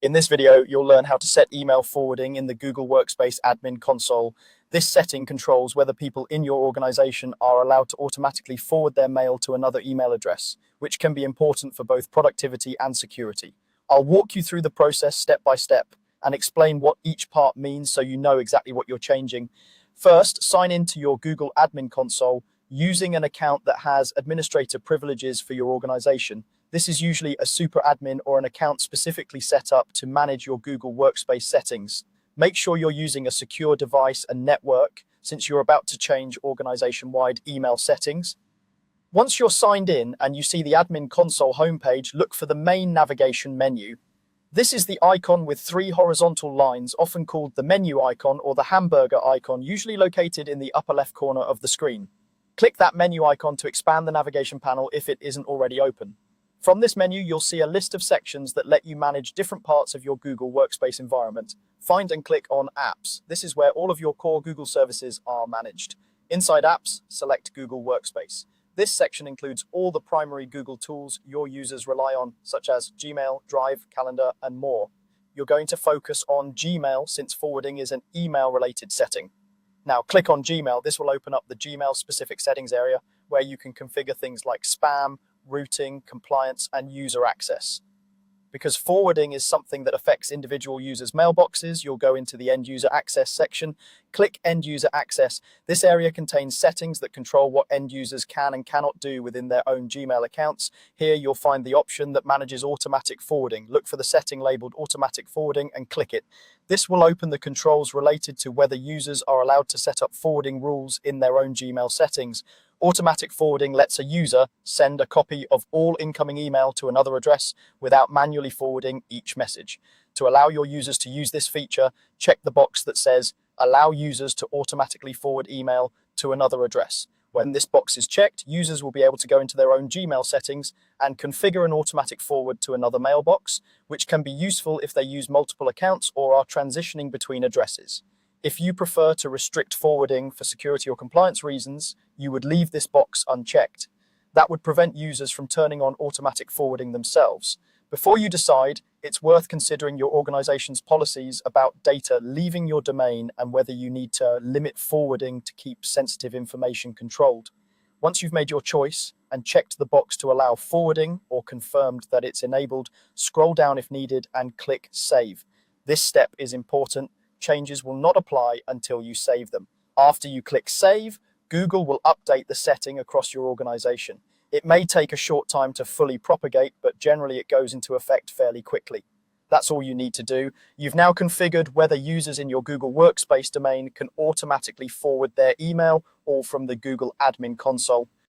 In this video, you'll learn how to set email forwarding in the Google Workspace admin console. This setting controls whether people in your organization are allowed to automatically forward their mail to another email address, which can be important for both productivity and security. I'll walk you through the process step by step and explain what each part means so you know exactly what you're changing. First, sign into your Google admin console using an account that has administrator privileges for your organization. This is usually a super admin or an account specifically set up to manage your Google Workspace settings. Make sure you're using a secure device and network since you're about to change organization-wide email settings. Once you're signed in and you see the admin console homepage, look for the main navigation menu. This is the icon with three horizontal lines, often called the menu icon or the hamburger icon, usually located in the upper left corner of the screen. Click that menu icon to expand the navigation panel if it isn't already open. From this menu, you'll see a list of sections that let you manage different parts of your Google Workspace environment. Find and click on Apps. This is where all of your core Google services are managed. Inside Apps, select Google Workspace. This section includes all the primary Google tools your users rely on, such as Gmail, Drive, Calendar, and more. You're going to focus on Gmail since forwarding is an email-related setting. Now, click on Gmail. This will open up the Gmail-specific settings area where you can configure things like spam, routing, compliance, and user access. Because forwarding is something that affects individual users' mailboxes, you'll go into the End User Access section. Click End User Access. This area contains settings that control what end users can and cannot do within their own Gmail accounts. Here you'll find the option that manages automatic forwarding. Look for the setting labeled Automatic Forwarding and click it. This will open the controls related to whether users are allowed to set up forwarding rules in their own Gmail settings. Automatic forwarding lets a user send a copy of all incoming email to another address without manually forwarding each message. To allow your users to use this feature, check the box that says Allow users to automatically forward email to another address. When this box is checked, users will be able to go into their own Gmail settings and configure an automatic forward to another mailbox, which can be useful if they use multiple accounts or are transitioning between addresses. If you prefer to restrict forwarding for security or compliance reasons, you would leave this box unchecked. That would prevent users from turning on automatic forwarding themselves. Before you decide, it's worth considering your organization's policies about data leaving your domain and whether you need to limit forwarding to keep sensitive information controlled. Once you've made your choice and checked the box to allow forwarding or confirmed that it's enabled, scroll down if needed and click Save. This step is important. Changes will not apply until you save them. After you click Save, Google will update the setting across your organization. It may take a short time to fully propagate, but generally it goes into effect fairly quickly. That's all you need to do. You've now configured whether users in your Google Workspace domain can automatically forward their email, all from the Google admin console.